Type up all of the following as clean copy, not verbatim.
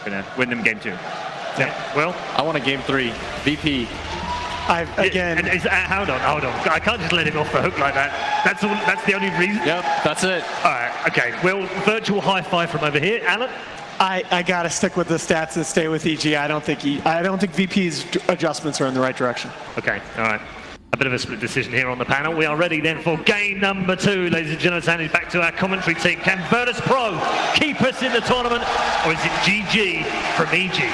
gonna win them game 2. Yeah. Well, I want a game 3. VP. Again. Hold on. I can't just let him off the hook like that. That's all. That's the only reason. Yep, that's it. All right. Okay. Well, virtual high five from over here, Alan. I gotta stick with the stats and stay with EG. I don't think VP's adjustments are in the right direction. Okay. All right. A bit of a split decision here on the panel. We are ready then for game number 2, ladies and gentlemen. Handing back to our commentary team. Can Virtus.pro keep us in the tournament, or is it GG from EG?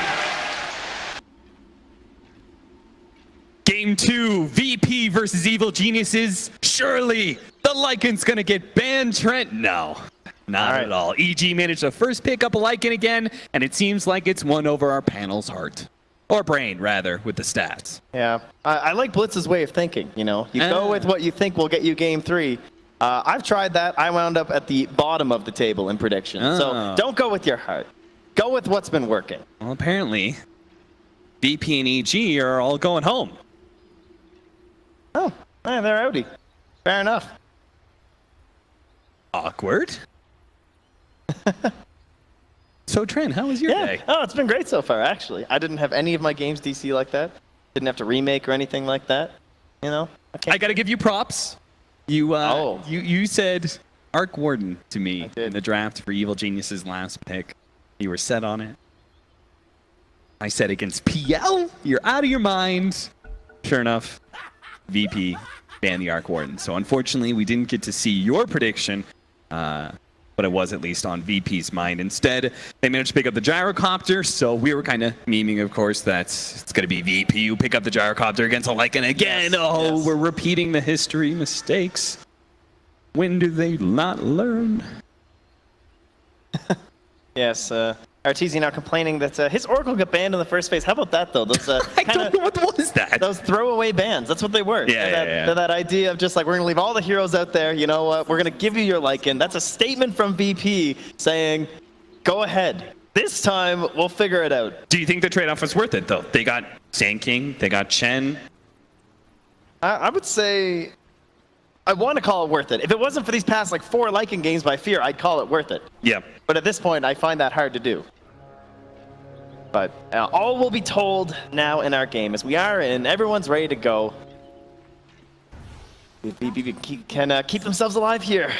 Game 2, VP versus Evil Geniuses. Surely the Lycan's gonna get banned, Trent? No, not at all. EG managed to first pick up a Lycan again, and it seems like it's won over our panel's heart. Or brain, rather, with the stats. Yeah, I like Blitz's way of thinking, you know. You go with what you think will get you game 3. I've tried that. I wound up at the bottom of the table in prediction. So don't go with your heart. Go with what's been working. Well, apparently, VP and EG are all going home. Oh, yeah, they're outie. Fair enough. Awkward. So, Trent, how was your day? Oh, it's been great so far, actually. I didn't have any of my games DC like that. Didn't have to remake or anything like that. You know? I got to give you props. You said Arc Warden to me in the draft for Evil Genius's last pick. You were set on it. I said against PL, you're out of your mind. Sure enough, VP banned the Arc Warden. So unfortunately, we didn't get to see your prediction, but it was at least on VP's mind. Instead, they managed to pick up the gyrocopter, so we were kind of memeing, of course, that it's going to be VP who pick up the gyrocopter against a Lycan again. Yes, we're repeating the history mistakes. When do they not learn? Yes, Arteezy now complaining that his Oracle got banned in the first phase. How about that, though? Those, I don't know what was that. Those throwaway bans. That's what they were. Yeah, That idea of just like, we're going to leave all the heroes out there. You know what? We're going to give you your Lycan. That's a statement from VP saying, go ahead. This time, we'll figure it out. Do you think the trade-off was worth it, though? They got Sand King. They got Chen. I would say I want to call it worth it. If it wasn't for these past like 4 Lycan games by Fear, I'd call it worth it. Yeah. But at this point, I find that hard to do. But all will be told now in our game as we are in. Everyone's ready to go. Can keep themselves alive here.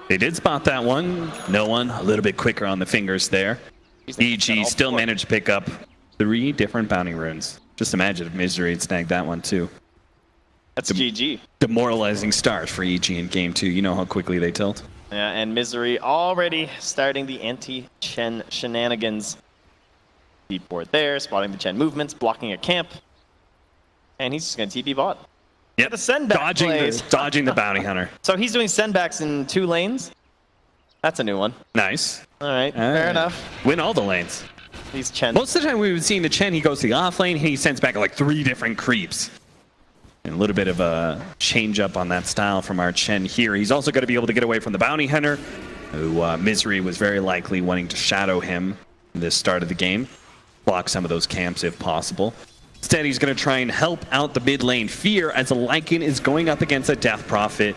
They did spot that one. No one a little bit quicker on the fingers there. EG still managed to pick up 3 different bounty runes. Just imagine if Misery had snagged that one too. That's GG. Demoralizing start for EG in game 2. You know how quickly they tilt. Yeah, and Misery already starting the anti-Chen shenanigans. Deep board there, spotting the Chen movements, blocking a camp. And he's just going to TP bot. Yep, the send back dodging the bounty hunter. So he's doing send backs in 2 lanes. That's a new one. Nice. All right, fair enough. Win all the lanes. These Chen. Most of the time we would see the Chen, he goes to the off lane, he sends back like 3 different creeps. And a little bit of a change up on that style from our Chen here. He's also going to be able to get away from the bounty hunter, who Misery was very likely wanting to shadow him in the start of the game. Block some of those camps if possible. Instead, he's going to try and help out the mid lane Fear as a Lycan is going up against a Death Prophet.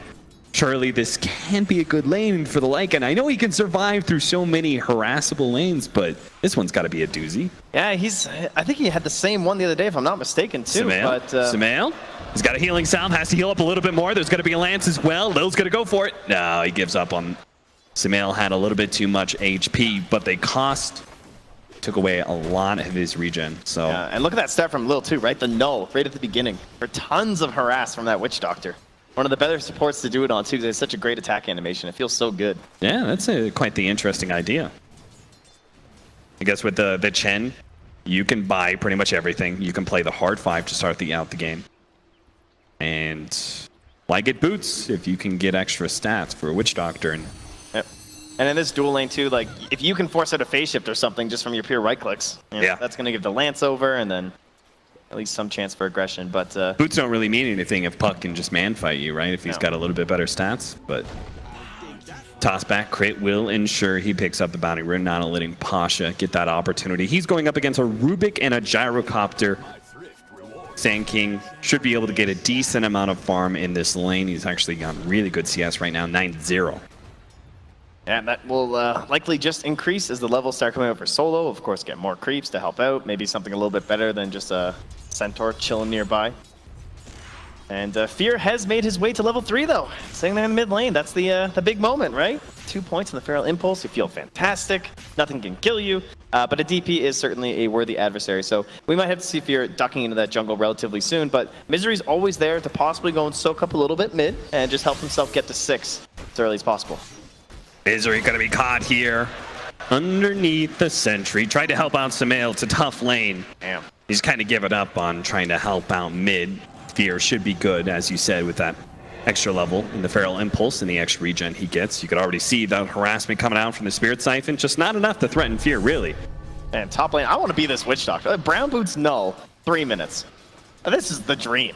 Surely this can be a good lane for the Lycan. I know he can survive through so many harassable lanes, but this one's got to be a doozy. Yeah, I think he had the same one the other day, if I'm not mistaken, too. Sumail? He's got a healing salve, has to heal up a little bit more. There's going to be a lance as well. Lil's going to go for it. No, he gives up on... Sumail had a little bit too much HP, but they took away a lot of his regen. So yeah, and look at that start from Lil too, right? The null right at the beginning. For tons of harass from that Witch Doctor. One of the better supports to do it on too, because it's such a great attack animation. It feels so good. Yeah, that's quite the interesting idea. I guess with the Chen, you can buy pretty much everything. You can play the hard 5 to start out the game. And why get boots if you can get extra stats for a Witch Doctor? And yep. And in this dual lane too, like if you can force out a phase shift or something just from your pure right clicks, that's going to give the lance over and then at least some chance for aggression. But boots don't really mean anything if Puck can just man fight you, right? If he's got a little bit better stats. But toss back crit will ensure he picks up the bounty rune, not letting Pasha get that opportunity. He's going up against a Rubik and a Gyrocopter. Sand King should be able to get a decent amount of farm in this lane. He's actually got really good CS right now, 9-0. And that will likely just increase as the levels start coming out for solo. Of course, get more creeps to help out. Maybe something a little bit better than just a Centaur chilling nearby. And Fear has made his way to level 3, though. Sitting there in the mid lane, that's the big moment, right? 2 points in the Feral Impulse, you feel fantastic. Nothing can kill you, but a DP is certainly a worthy adversary. So we might have to see Fear ducking into that jungle relatively soon, but Misery's always there to possibly go and soak up a little bit mid and just help himself get to 6 as early as possible. Misery gonna be caught here underneath the sentry. Tried to help out Sumail. It's a tough lane. Damn. He's kind of given up on trying to help out mid. Fear should be good, as you said, with that extra level in the Feral Impulse and the extra regen he gets. You could already see the harassment coming out from the Spirit Siphon. Just not enough to threaten Fear, really. And top lane, I want to be this Witch Doctor. Brown Boots null, 3 minutes. This is the dream.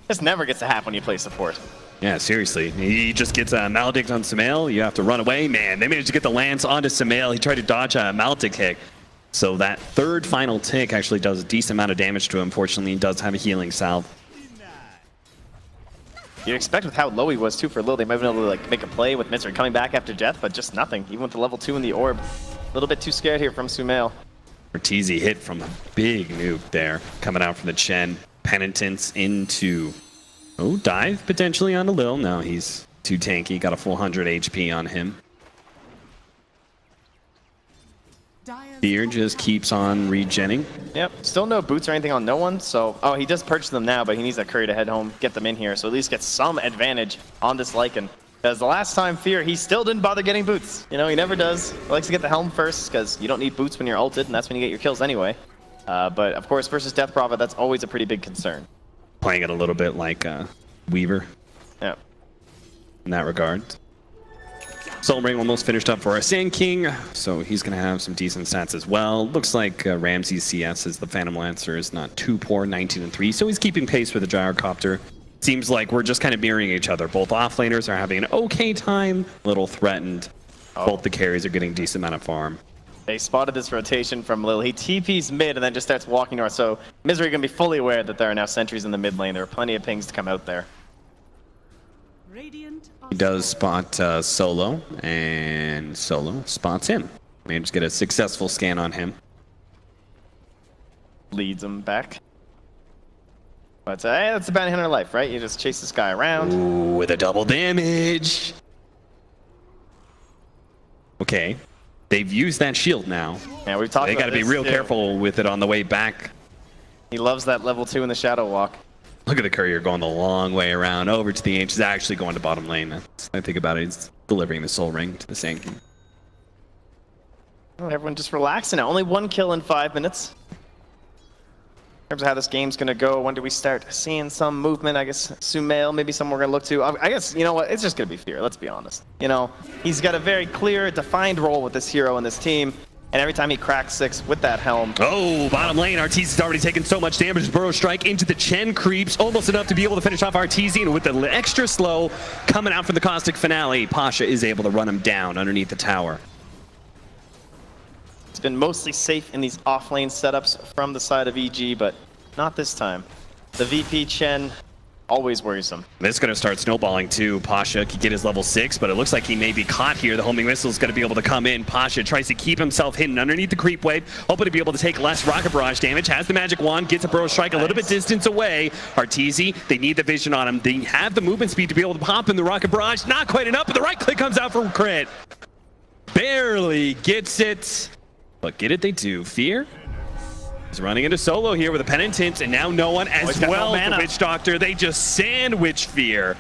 This never gets to happen when you play support. Yeah, seriously. He just gets a Maledict on Sumail. You have to run away. Man, they managed to get the lance onto Sumail. He tried to dodge a Maledict kick. So that third final tick actually does a decent amount of damage to him. Fortunately, he does have a healing salve. You'd expect with how low he was, too, for Lil, they might have been able to like make a play with Misery coming back after death, but just nothing. Even with the level 2 in the orb. A little bit too scared here from Sumail. Ortizi hit from a big nuke there, coming out from the Chen. Penitence into... Oh, dive potentially onto Lil. No, he's too tanky. Got a full 100 HP on him. Fear just keeps on regenning. Yep, still no boots or anything on no one, so... Oh, he does purchase them now, but he needs that Courier to head home, get them in here, so at least get some advantage on this Lycan. Because the last time Fear, he still didn't bother getting boots. You know, he never does. He likes to get the helm first, because you don't need boots when you're ulted, and that's when you get your kills anyway. But, of course, versus Death Prophet, that's always a pretty big concern. Playing it a little bit like Weaver. Yep. In that regard. Soul Ring almost finished up for our Sand King, so he's going to have some decent stats as well. Looks like Ramsey's CS as the Phantom Lancer is not too poor, 19-3, so he's keeping pace with the Gyrocopter. Seems like we're just kind of mirroring each other. Both offlaners are having an okay time, little threatened. Both the carries are getting a decent amount of farm. They spotted this rotation from Lil. He TP's mid and then just starts walking north, so Misery going to be fully aware that there are now sentries in the mid lane. There are plenty of pings to come out there. He does spot Solo, and Solo spots him. Managed to get a successful scan on him. Leads him back. But hey, that's the bounty hunter life, right? You just chase this guy around. Ooh, with a double damage. Okay. They've used that shield now. Yeah, we've talked They about got to be this, real too. careful with it on the way back. He loves that level 2 in the Shadow Walk. Look at the courier going the long way around over to the H. He's actually going to bottom lane. I think about it. He's delivering the Soul Ring to the Sand King. Oh, everyone just relaxing now. Only 1 kill in 5 minutes. In terms of how this game's going to go, when do we start seeing some movement? I guess Sumail, maybe someone we're going to look to. I guess, you know what? It's just going to be Fear. Let's be honest. You know, he's got a very clear, defined role with this hero and this team. And every time he cracks 6 with that helm. Oh, bottom lane. Arteezy's already taken so much damage. Burrow Strike into the Chen creeps. Almost enough to be able to finish off Arteezy. And with the extra slow coming out from the Caustic Finale, Pasha is able to run him down underneath the tower. It's been mostly safe in these offlane setups from the side of EG, but not this time. The VP Chen, always worrisome. This is going to start snowballing too. Pasha could get his level 6, but it looks like he may be caught here. The homing missile is going to be able to come in. Pasha tries to keep himself hidden underneath the creep wave, hoping to be able to take less rocket barrage damage. Has the magic wand, gets a Burrow Strike a little bit distance away. Arteezy, they need the vision on him. They have the movement speed to be able to pop in the rocket barrage. Not quite enough, but the right click comes out for crit. Barely gets it, but get it they do. Fear. He's running into solo here with a Penitent, and now no one as well. The Witch Doctor, they just sandwich Fear.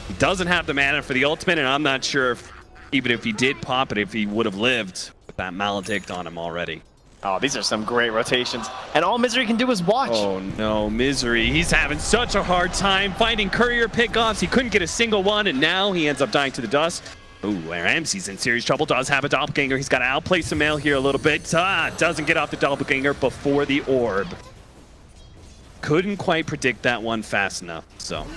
He doesn't have the mana for the ultimate, and I'm not sure if, even if he did pop it, if he would have lived with that Maledict on him already. Oh, these are some great rotations. And all Misery can do is watch. Oh no, Misery. He's having such a hard time finding courier pickoffs. He couldn't get a single one, and now he ends up dying to the dust. Ooh, Ramsey's in serious trouble. Does have a doppelganger. He's got to outplay Sumail here a little bit. Doesn't get off the doppelganger before the orb. Couldn't quite predict that one fast enough, so.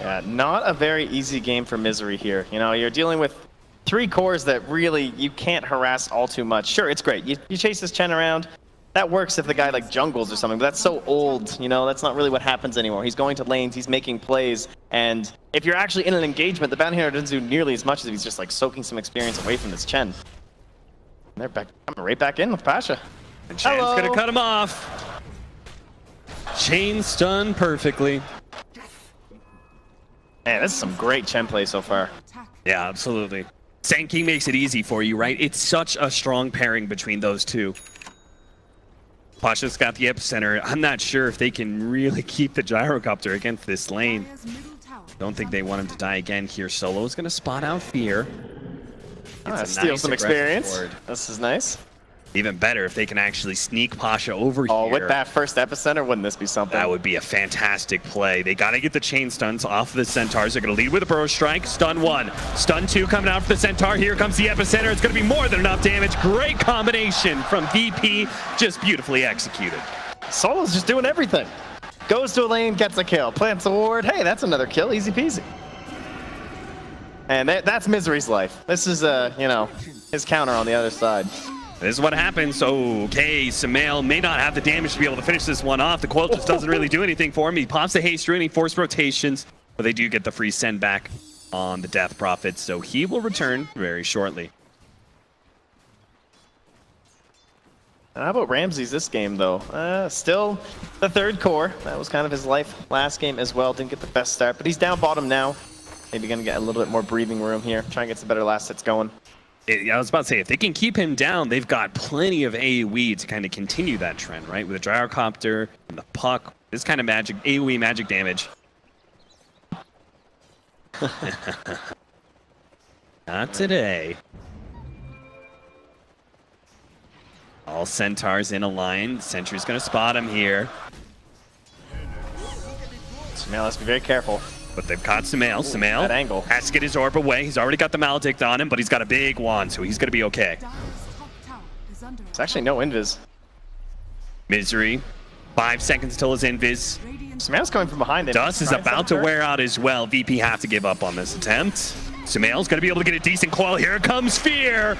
Yeah, not a very easy game for Misery here. You know, you're dealing with 3 cores that really you can't harass all too much. Sure, it's great. You chase this Chen around, that works if the guy like jungles or something, but that's so old, you know, that's not really what happens anymore. He's going to lanes, he's making plays, and if you're actually in an engagement, the bounty hunter doesn't do nearly as much as if he's just like soaking some experience away from this Chen. And they're coming right back in with Pasha. And Chen's gonna cut him off. Chain stun perfectly. Man, this is some great Chen play so far. Yeah, absolutely. Genting makes it easy for you, right? It's such a strong pairing between those two. Pasha's got the epicenter. I'm not sure if they can really keep the gyrocopter against this lane. Don't think they want him to die again here. Solo's gonna spot out Fear. Steal some experience. This is nice. Even better if they can actually sneak Pasha over here. Oh, with that first epicenter, wouldn't this be something? That would be a fantastic play. They got to get the chain stuns off of the Centaurs. They're going to lead with a burrow strike. Stun 1. Stun 2 coming out for the Centaur. Here comes the epicenter. It's going to be more than enough damage. Great combination from VP. Just beautifully executed. Solo's just doing everything. Goes to a lane, gets a kill. Plants a ward. Hey, that's another kill. Easy peasy. And that's Misery's life. This is, you know, his counter on the other side. This is what happens. Okay, Sumail may not have the damage to be able to finish this one off. The coil just doesn't really do anything for him. He pops the haste ruining forced rotations, but they do get the free send back on the Death Prophet, so he will return very shortly. How about Ramses this game, though? Still the third core. That was kind of his life last game as well. Didn't get the best start, but he's down bottom now. Maybe going to get a little bit more breathing room here. Try and get some better last hits going. I was about to say, if they can keep him down, they've got plenty of AoE to kind of continue that trend, right? With the gyrocopter and the puck, this kind of magic, AoE magic damage. Not today. All Centaurs in a line. Sentry's going to spot him here. Sumail has to be very careful. But they've caught Sumail. Sumail that angle. has to get his orb away. He's already got the Maledict on him, but he's got a big wand, so he's going to be okay. It's actually no invis. Misery. 5 seconds till his invis. Sumail's coming from behind him. Dust is about to wear out as well. VP have to give up on this attempt. Sumail's going to be able to get a decent coil. Here comes Fear.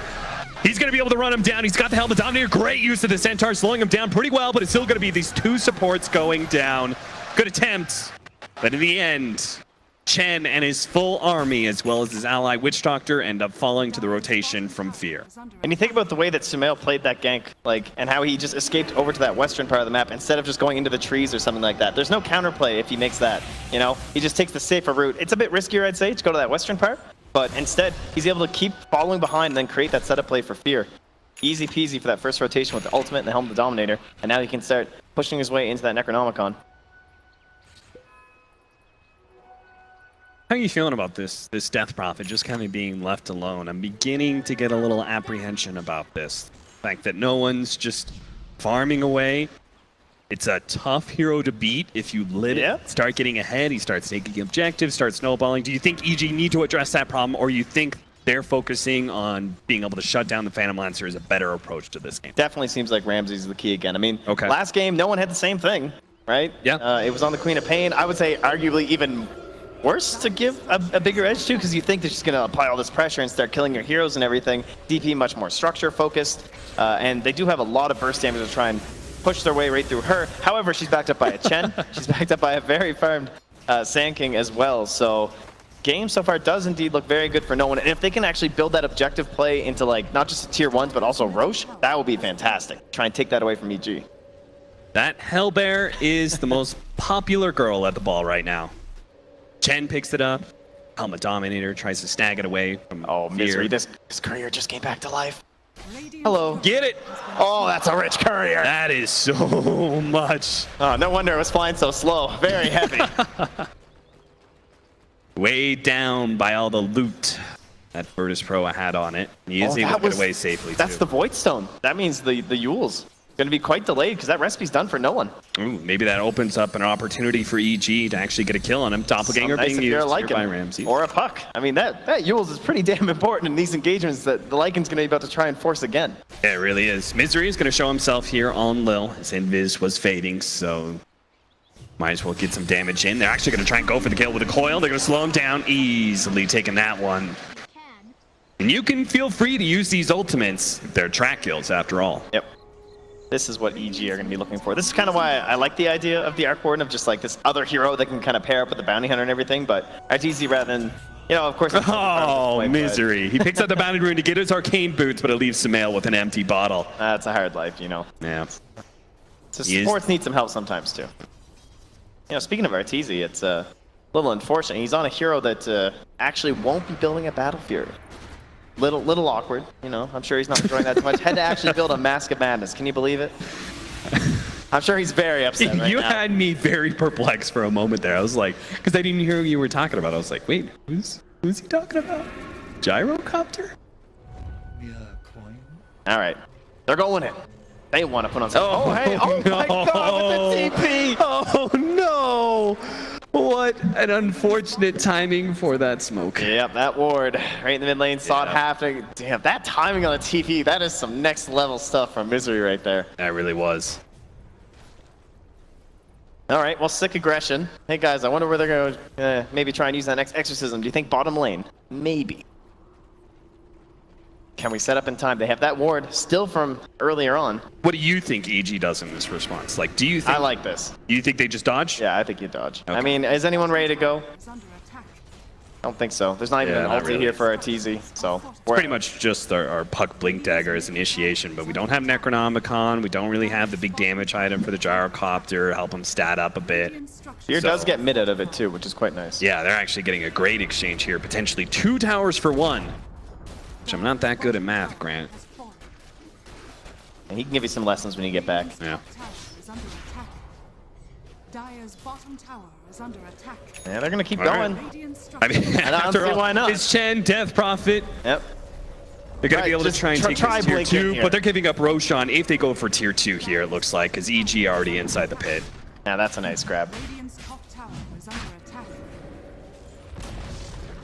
He's going to be able to run him down. He's got the Helmet Dominator. Great use of the Centaur, slowing him down pretty well, but it's still going to be these 2 supports going down. Good attempt. But in the end, Chen and his full army, as well as his ally Witch Doctor, end up falling to the rotation from Fear. And you think about the way that Sumail played that gank, like, and how he just escaped over to that western part of the map instead of just going into the trees or something like that. There's no counterplay if he makes that, you know? He just takes the safer route. It's a bit riskier, I'd say, to go to that western part, but instead, he's able to keep following behind and then create that setup play for Fear. Easy peasy for that first rotation with the ultimate and the Helm of the Dominator, and now he can start pushing his way into that Necronomicon. How are you feeling about this Death Prophet just kind of being left alone? I'm beginning to get a little apprehension about this. The fact that no one's just farming away. It's a tough hero to beat if you let it start getting ahead. He starts taking objectives, starts snowballing. Do you think EG need to address that problem, or you think they're focusing on being able to shut down the Phantom Lancer is a better approach to this game? Definitely seems like Ramses is the key again. I mean, last game, no one had the same thing, right? Yeah. It was on the Queen of Pain. I would say arguably even worse to give a bigger edge to, because you think they're just going to apply all this pressure and start killing your heroes and everything. DP much more structure focused, and they do have a lot of burst damage to try and push their way right through her. However, she's backed up by a Chen. She's backed up by a very farmed Sand King as well. So game so far does indeed look very good for no one. And if they can actually build that objective play into like not just tier 1s, but also Roche, that would be fantastic. Try and take that away from EG. That Hellbear is the most popular girl at the ball right now. Chen picks it up. Helmet Dominator tries to snag it away from Misery. This courier just came back to life. Hello. Get it. Oh, that's a rich courier. That is so much. Oh, no wonder it was flying so slow. Very heavy. Weighed down by all the loot that Virtus.pro had on it. He is able to get away safely, That's the Void Stone. That means the Yule's going to be quite delayed, because that recipe's done for no one. Ooh, maybe that opens up an opportunity for EG to actually get a kill on him. Doppelganger being used here by Ramsey. Or a puck. I mean, that Yule's is pretty damn important in these engagements that the Lycan's going to be about to try and force again. Yeah, it really is. Misery is going to show himself here on Lil. His invis was fading, so might as well get some damage in. They're actually going to try and go for the kill with a coil. They're going to slow him down, easily taking that one. And you can feel free to use these ultimates. They're track kills after all. Yep. This is what EG are going to be looking for. This is kind of why I like the idea of the Arc Warden, of just like this other hero that can kind of pair up with the Bounty Hunter and everything, but RTZ rather than, you know, of course... Oh, misery. He picks up the Bounty Rune to get his Arcane Boots, but it leaves Sumail with an empty bottle. That's a hard life, you know. Yeah. So supports need some help sometimes, too. You know, speaking of RTZ, it's a little unfortunate. He's on a hero that actually won't be building a Battle Fury. Little awkward, you know. I'm sure he's not enjoying that too much. Had to actually build a Mask of Madness. Can you believe it? I'm sure he's very upset right You now. had me very perplexed for a moment there. I was like, because I didn't hear who you were talking about. I was like, wait, who's he talking about? Gyrocopter? All right, they're going in. They want to put on some. Oh, hey! Oh no. my God! With the TP! Oh no! What an unfortunate timing for that smoke. Yep, that ward right in the mid lane saw it happening. Damn, that timing on the TP, that is some next level stuff from Misery right there. That really was. All right, well, sick aggression. Hey guys, I wonder where they're going to maybe try and use that next exorcism. Do you think bottom lane? Maybe. Can we set up in time? They have that ward still from earlier on. What do you think EG does in this response? Like, do you think... I like this. Do you think they just dodge? Yeah, I think you dodge. Okay. I mean, is anyone ready to go? I don't think so. There's not even an not ulti really. here for RTZ, so... Pretty much just our Puck Blink Dagger as initiation, but we don't have Necronomicon, we don't really have the big damage item for the Gyrocopter, help him stat up a bit. Fear does get mid out of it too, which is quite nice. Yeah, they're actually getting a great exchange here, potentially 2 towers for 1. Which I'm not that good at math, Grant. And he can give you some lessons when you get back. Yeah. Dire's bottom tower is under attack. Yeah, they're gonna keep All right. going. I mean, don't after see all, why not. it's Chen, Death Prophet. Yep. They're going Right, to be able to just try and take try this tier Blink in 2, here. but they're giving up Roshan if they go for tier 2 here, it looks like, because EG already inside the pit. Yeah, that's a nice grab. Radiant's top tower is under attack.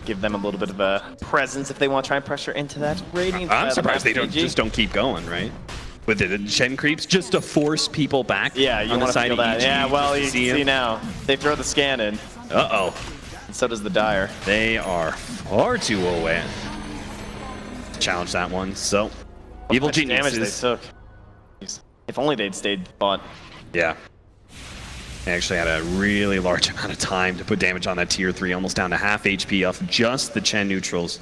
Give them a little bit of a presence if they want to try and pressure into that. Radiant, I'm surprised they PG. just don't keep going, right? With the Chen creeps, just to force people back Yeah, you on the want to side feel of that. EG. Yeah, well, you can him. see now. They throw the scan in, Uh-oh. and so does the Dire. They are far too away. Challenge that one, so... Evil How much damage Geniuses. they took. If only they'd stayed bot. Yeah. They actually had a really large amount of time to put damage on that tier 3, almost down to half HP off just the Chen neutrals.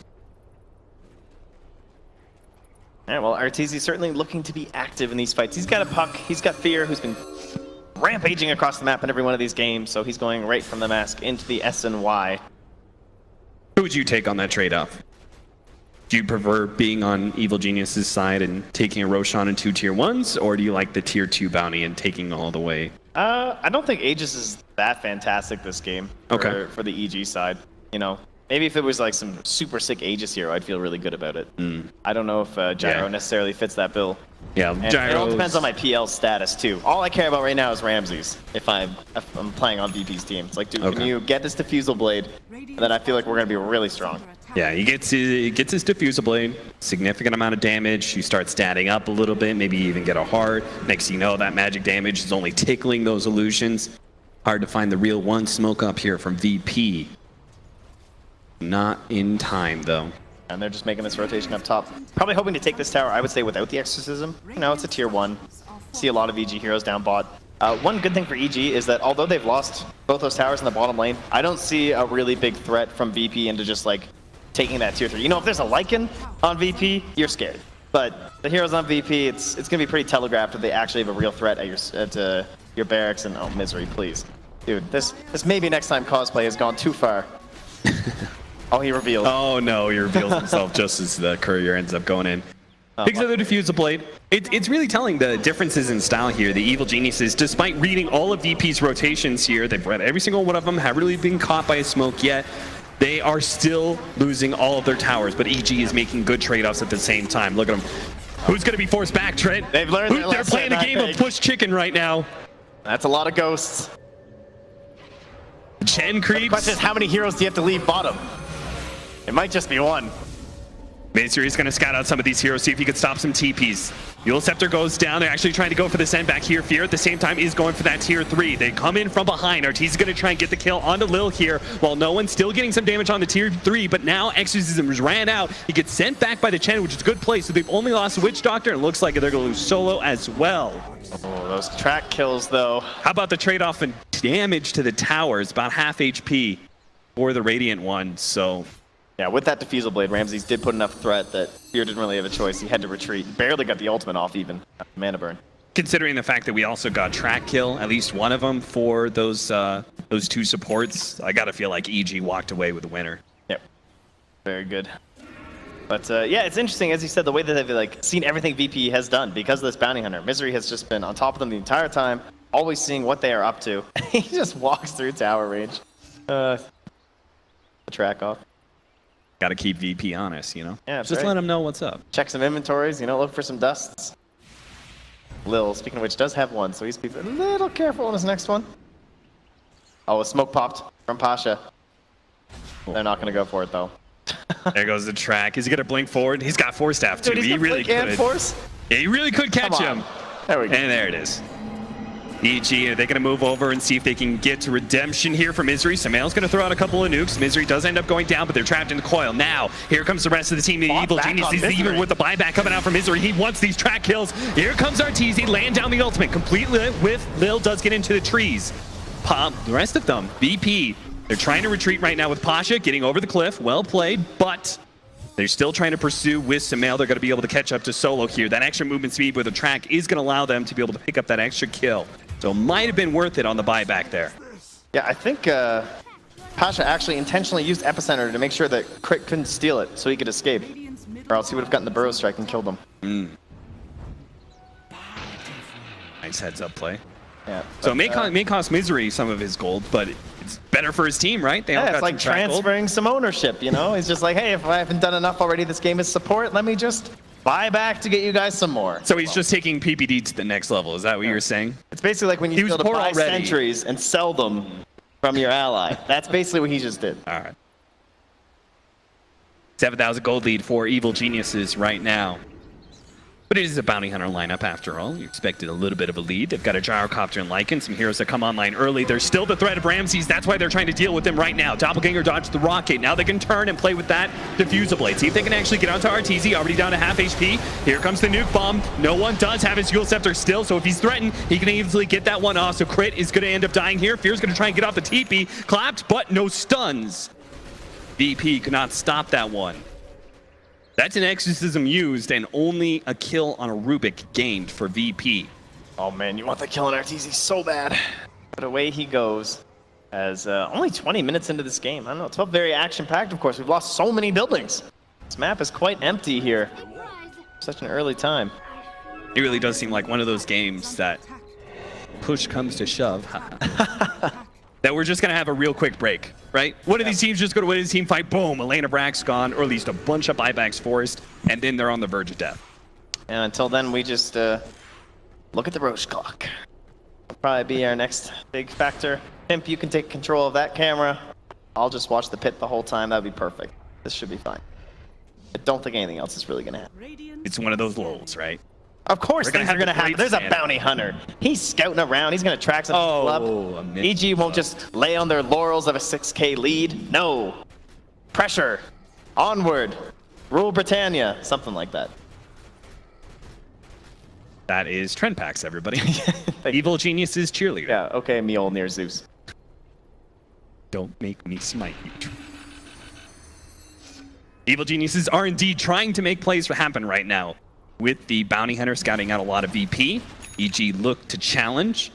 Yeah, well, RTZ certainly looking to be active in these fights. He's got a Puck, he's got Fear, who's been rampaging across the map in every one of these games, so he's going right from the mask into the SNY. Who would you take on that trade-off? Do you prefer being on Evil Genius's side and taking a Roshan in 2 tier 1s, or do you like the tier 2 bounty and taking all the way? I don't think Aegis is that fantastic this game for the EG side. You know, maybe if it was like some super sick Aegis hero, I'd feel really good about it. I don't know if Gyro necessarily fits that bill. Yeah, And it all depends on my PL status too. All I care about right now is Ramses. If I'm playing on VP's team, it's like, dude, can you get this Diffusal Blade? And then I feel like we're gonna be really strong. Yeah, he gets his Diffusal Blade, significant amount of damage. You start statting up a little bit, maybe even get a heart. Next thing you know, that magic damage is only tickling those illusions. Hard to find the real one smoke up here from VP. Not in time, though. And they're just making this rotation up top. Probably hoping to take this tower, I would say, without the Exorcism. You know, it's a tier 1. See a lot of EG heroes down bot. One good thing for EG is that although they've lost both those towers in the bottom lane, I don't see a really big threat from VP into just like taking that tier 3. You know, if there's a Lycan on VP, you're scared. But the heroes on VP, it's going to be pretty telegraphed if they actually have a real threat at your barracks. And oh, Misery, please. Dude, this maybe next time cosplay has gone too far. Oh, he revealed. Oh no, he reveals himself just as the courier ends up going in. Picks up the Diffusal Blade. It's really telling the differences in style here. The Evil Geniuses, despite reading all of VP's rotations here, they've read every single one of them, haven't really been caught by a smoke yet. They are still losing all of their towers, but EG is making good trade-offs at the same time. Look at them. Who's going to be forced back, Trent? They've learned their They're lesson, playing a I game think. of push chicken right now. That's a lot of ghosts. Chen The question creeps. is, how many heroes do you have to leave bottom? It might just be one. Misery is going to scout out some of these heroes, see if he could stop some TPs. Yule Scepter goes down. They're actually trying to go for the send back here. Fear at the same time is going for that tier 3. They come in from behind. Arteezy is going to try and get the kill onto Lil here, while no one's still getting some damage on the tier 3. But now Exorcism ran out. He gets sent back by the Chen, which is a good play. So they've only lost Witch Doctor, and it looks like they're going to lose Solo as well. Oh, those track kills, though. How about the trade-off in damage to the towers? About half HP for the Radiant one. So Yeah, with that Diffusal Blade, Ramses did put enough threat that Fear didn't really have a choice. He had to retreat. Barely got the ultimate off even. Mana burn. considering the fact that we also got track kill, at least one of them for those two supports, I gotta feel like EG walked away with the winner. Yep. Very good. But yeah, it's interesting, as you said, the way that they've like seen everything VP has done because of this bounty hunter. Misery has just been on top of them the entire time, always seeing what they are up to. He just walks through tower range. The track off. Gotta keep VP honest, you know? Yeah, just let him know what's up. Check some inventories, you know, look for some dusts. Lil, speaking of which, does have one, so he's being a little careful on his next one. Oh, a smoke popped from Pasha. They're not going to go for it, though. There goes the track. Is he gonna blink forward? He's got Force Staff too. Dude, he really could. Force? Yeah, he really could catch him. There we go. And there it is. EG, are they gonna move over and see if they can get to redemption here for Misery? Samael's gonna throw out a couple of nukes. Misery does end up going down, but they're trapped in the coil. Now, here comes the rest of the team. The Evil Genius is even with the buyback coming out from Misery. He wants these track kills. Here comes Arteezy, laying down the ultimate. Completely with Lil does get into the trees. Pop, the rest of them, VP. They're trying to retreat right now with Pasha, getting over the cliff. Well played, but they're still trying to pursue with Samael. They're going to be able to catch up to Solo here. That extra movement speed with the track is going to allow them to be able to pick up that extra kill. So it might have been worth it on the buyback there. Yeah, I think Pasha actually intentionally used Epicenter to make sure that Crit couldn't steal it so he could escape. Or else he would have gotten the Burrow Strike and killed him. Nice heads up play. Yeah, so it may cost Misery some of his gold, but it's better for his team, right? They all yeah, got it's like some track gold. transferring some ownership, you know? He's just like, hey, if I haven't done enough already this game is support, let me just buy back to get you guys some more. So he's just taking PPD to the next level. Is that what you're saying? It's basically like when you build to buy sentries and sell them from your ally. That's basically what he just did. All right. 7,000 gold lead for Evil Geniuses right now. But it is a bounty hunter lineup after all. You expected a little bit of a lead. They've got a Gyrocopter and Lycan, some heroes that come online early. There's still the threat of Ramses. That's why they're trying to deal with them right now. Doppelganger dodged the rocket. Now they can turn and play with that Diffusal Blade. See if they can actually get onto Arteezy, already down to half HP. Here comes the nuke bomb. No one does have his Yule Scepter still, so if he's threatened, he can easily get that one off. So Crit is going to end up dying here. Fear's going to try and get off the TP. Clapped, but no stuns. VP could not stop that one. That's an Exorcism used and only a kill on a Rubik gained for VP. Oh man, you want the kill on Arteezy so bad. But away he goes as only 20 minutes into this game. I don't know, it's felt very action-packed, of course. We've lost so many buildings. This map is quite empty here. Such an early time. It really does seem like one of those games that push comes to shove. That we're just going to have a real quick break, right? One of these teams just go to win his team fight, boom, Elena Brack's gone, or at least a bunch of buybacks forced, and then they're on the verge of death. And until then, we just look at the Roche clock. That'll probably be our next big factor. Pimp, you can take control of that camera. I'll just watch the pit the whole time. That'd be perfect. This should be fine. I don't think anything else is really going to happen. It's one of those lulls, right? Of course things are going to happen. There's a bounty hunter. He's scouting around. He's going to track some people up. EG won't just lay on their laurels of a 6K lead. No. Pressure. Onward. Rule Britannia. Something like that. That is Trend Packs, everybody. Evil Geniuses cheerleader. Yeah, okay, Mjolnir Zeus. Don't make me smite you. Evil Geniuses are indeed trying to make plays happen right now. With the bounty hunter scouting out a lot of VP, EG look to challenge.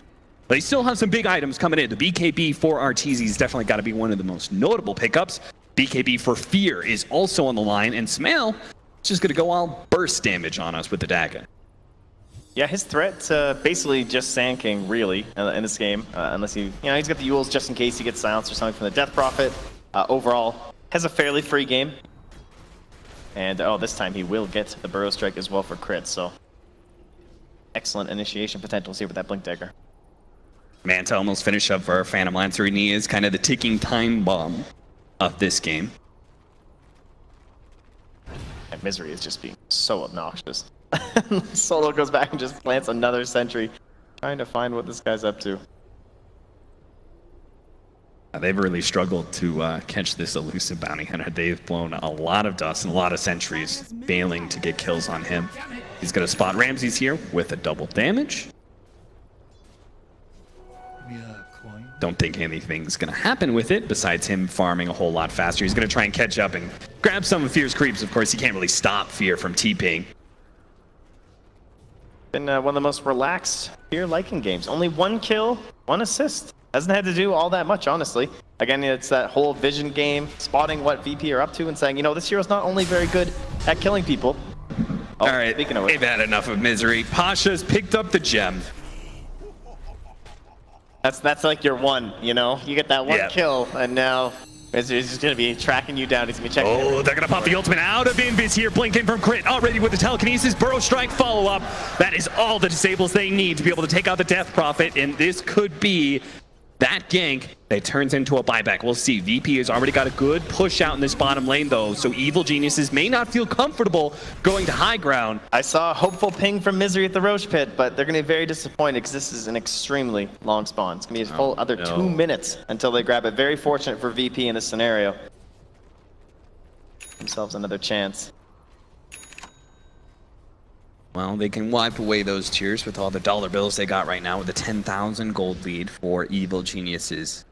They still have some big items coming in. The BKB for Arteezy's definitely got to be one of the most notable pickups. BKB for Fear is also on the line, and Smael is just going to go all burst damage on us with the dagger. Yeah, his threat basically just Sand King, really, in this game. Unless he's got the Yules just in case he gets silenced or something from the Death Prophet. Overall, has a fairly free game. And this time he will get the Burrow Strike as well for Crit, so excellent initiation potential here with that Blink Dagger. Manta almost finished up for our Phantom Lancer, and he is kind of the ticking time bomb of this game. And Misery is just being so obnoxious. Solo goes back and just plants another sentry, trying to find what this guy's up to. They've really struggled to catch this elusive bounty hunter. They've blown a lot of dust and a lot of sentries, failing to get kills on him. He's going to spot Ramses here with a double damage. Don't think anything's going to happen with it besides him farming a whole lot faster. He's going to try and catch up and grab some of Fear's creeps. Of course, he can't really stop Fear from TPing. Been one of the most relaxed Fear liking games. Only 1 kill, 1 assist. Hasn't had to do all that much, honestly. Again, it's that whole vision game, spotting what VP are up to and saying, you know, this hero's not only very good at killing people. Oh, All right, speaking of which, they've had enough of Misery. Pasha's picked up the gem. that's like your one, you know? You get that one Yeah. kill, and now he's just going to be tracking you down. He's going to be checking. Oh, they're going to pop the ultimate out of Invis here. Blink in from Crit, already with the telekinesis. Burrow Strike follow-up. That is all the disables they need to be able to take out the Death Prophet, and this could be that gank that turns into a buyback. We'll see. VP has already got a good push out in this bottom lane, though, so Evil Geniuses may not feel comfortable going to high ground. I saw a hopeful ping from Misery at the Roche Pit, but they're going to be very disappointed because this is an extremely long spawn. It's going to be a full other 2 minutes until they grab it. Very fortunate for VP in this scenario. Themselves another chance. Well, they can wipe away those tears with all the dollar bills they got right now with a 10,000 gold lead for Evil Geniuses.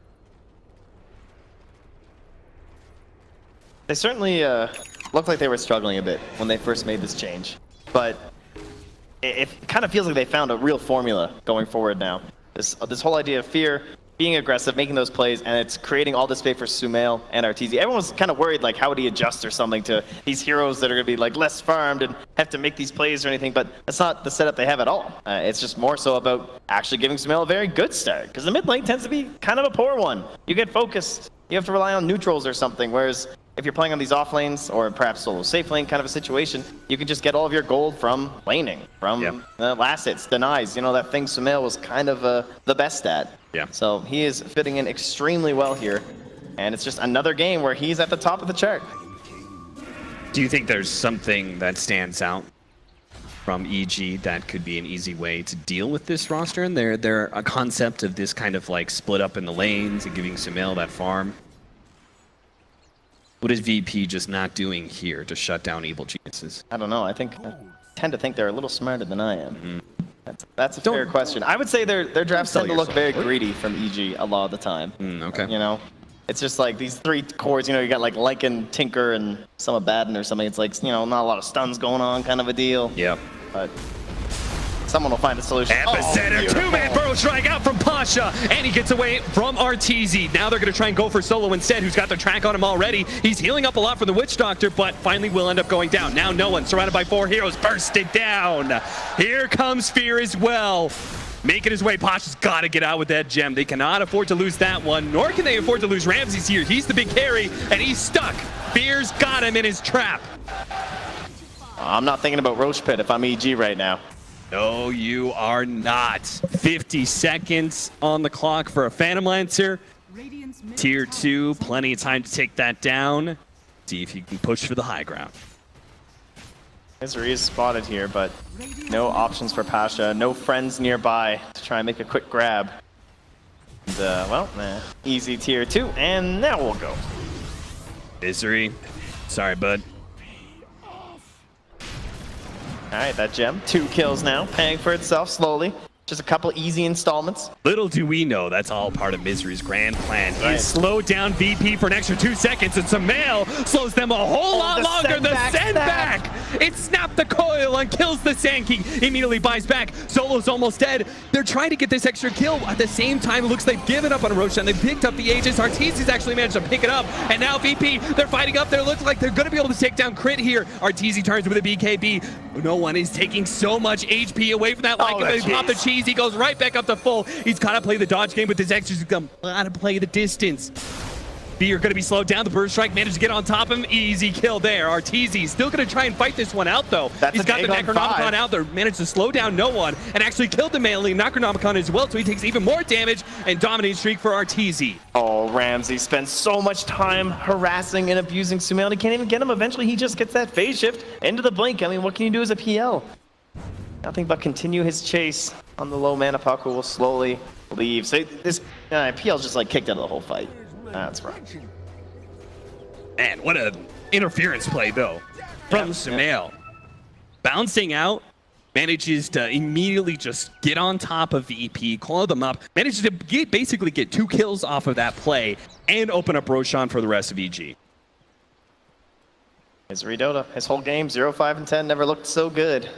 They certainly looked like they were struggling a bit when they first made this change, but it kind of feels like they found a real formula going forward now. This whole idea of Fear, being aggressive, making those plays, and it's creating all this space for Sumail and Arteezy. Everyone was kind of worried, like, how would he adjust or something to these heroes that are going to be like less farmed and have to make these plays or anything, but that's not the setup they have at all. It's just more so about actually giving Sumail a very good start, because the mid lane tends to be kind of a poor one. You get focused, you have to rely on neutrals or something, whereas if you're playing on these off lanes or perhaps solo safe lane kind of a situation, you can just get all of your gold from laning, from last hits, denies, you know, that thing Sumail was kind of the best at. Yeah. So he is fitting in extremely well here, and it's just another game where he's at the top of the chart. Do you think there's something that stands out from EG that could be an easy way to deal with this roster? And they're a concept of this kind of like split up in the lanes and giving Sumail that farm. What is VP just not doing here to shut down Evil Geniuses? I don't know. I tend to think they're a little smarter than I am. That's a fair question. I would say their drafts tend to look very greedy from EG a lot of the time. Okay. You know, it's just like these 3 cores, you know, you got like Lycan, Tinker, and some Abaddon or something. It's like, you know, not a lot of stuns going on kind of a deal. Yep. But someone will find a solution. Epicenter, 2-man Burrow Strike out from Pasha, and he gets away from Arteezy. Now they're going to try and go for Solo instead, who's got the track on him already. He's healing up a lot from the Witch Doctor, but finally will end up going down. Now no one, surrounded by 4 heroes, bursted down. Here comes Fear as well. Making his way, Pasha's got to get out with that gem. They cannot afford to lose that one, nor can they afford to lose Ramses here. He's the big carry, and he's stuck. Fear's got him in his trap. I'm not thinking about Roche Pit if I'm EG right now. No, you are not. 50 seconds on the clock for a Phantom Lancer. Tier 2, plenty of time to take that down. See if you can push for the high ground. Misery is spotted here, but no options for Pasha. No friends nearby to try and make a quick grab. And, well, easy tier 2, and now we'll go. Misery. Sorry, bud. All right, that gem. 2 kills now, paying for itself slowly. Just a couple easy installments. Little do we know that's all part of Misery's grand plan. He Right. has slowed down VP for an extra 2 seconds, and Sumail slows them a whole lot longer. The send back! It snapped the coil and kills the Sand King. Immediately buys back. Solo's almost dead. They're trying to get this extra kill. At the same time, it looks like they've given up on Roshan. They picked up the Aegis. Arteezy's actually managed to pick it up. And now VP, they're fighting up there. Looks like they're going to be able to take down Crit here. Arteezy turns with a BKB. No one is taking so much HP away from that. Like they pop the cheese. He goes right back up to full. He's got to play the dodge game with his extras. He's got to play the distance. VP are going to be slowed down. The Burst Strike managed to get on top of him. Easy kill there. Arteezy still going to try and fight this one out, though. That's He's got the an egg on Necronomicon 5. out there. Managed to slow down no one and actually killed the melee Necronomicon as well, so he takes even more damage and dominating streak for Arteezy. Oh, Ramsey spends so much time harassing and abusing Sumail. He can't even get him. Eventually, he just gets that phase shift into the blink. I mean, what can you do as a PL? Nothing but continue his chase on the low mana puck, who will slowly leave. So this PL's just like kicked out of the whole fight. That's right. Man, what a interference play, though, from Sumail. Bouncing out, manages to immediately just get on top of VP, call them up, manages to basically get 2 kills off of that play, and open up Roshan for the rest of EG. Misery Dota, his whole game, 0, 5, and 10, never looked so good.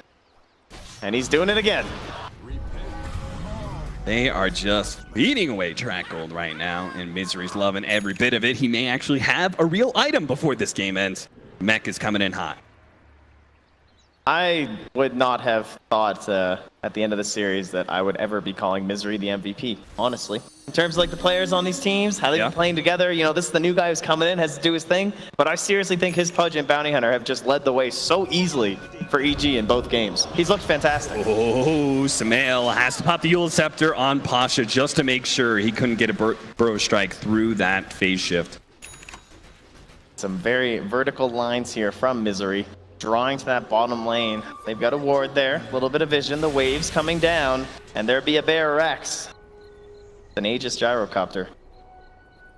And he's doing it again. They are just beating away Track Gold right now, and Misery's loving every bit of it. He may actually have a real item before this game ends. Mech is coming in hot. I would not have thought at the end of the series that I would ever be calling Misery the MVP, honestly. In terms of like the players on these teams, how they've been playing together, you know, this is the new guy who's coming in, has to do his thing. But I seriously think his Pudge and Bounty Hunter have just led the way so easily for EG in both games. He's looked fantastic. Oh, Sumail has to pop the Eul Scepter on Pasha just to make sure he couldn't get a Burrow Strike through that phase shift. Some very vertical lines here from Misery. Drawing to that bottom lane. They've got a ward there, a little bit of vision, the waves coming down, and there be a Bear Rex. An Aegis Gyrocopter.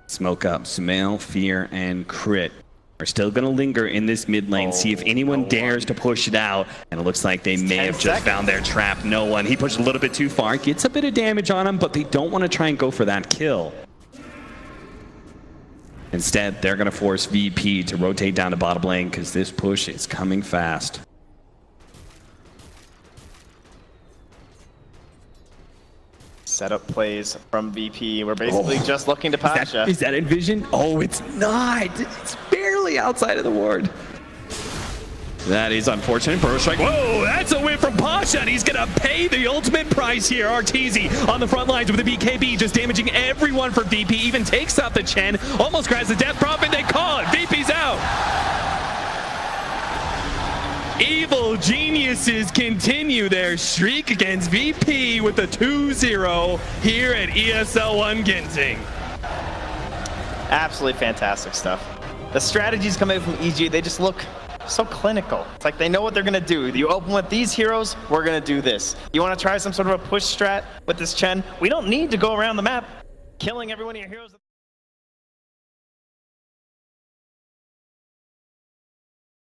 Smoke up, Sumail, Fear, and Crit are still going to linger in this mid lane, see if anyone dares to push it out, and it looks like they may have just found their trap. No one. He pushed a little bit too far, gets a bit of damage on him, but they don't want to try and go for that kill. Instead, they're going to force VP to rotate down to bottom lane because this push is coming fast. Setup plays from VP. We're basically just looking to Pasha. Is that Envision? Oh, it's not. It's barely outside of the ward. That is unfortunate. Burrow Strike. Whoa, that's a win from Pasha, and he's going to pay the ultimate price here. Arteezy on the front lines with the BKB, just damaging everyone for VP. Even takes out the Chen, almost grabs the Death Prop, and they call it. VP's out. Evil Geniuses continue their streak against VP with a 2-0 here at ESL 1 Genting. Absolutely fantastic stuff. The strategies coming from EG, they just look so clinical. It's like they know what they're gonna do. You open with these heroes, we're gonna do this. You wanna try some sort of a push strat with this Chen? We don't need to go around the map killing every one of your heroes.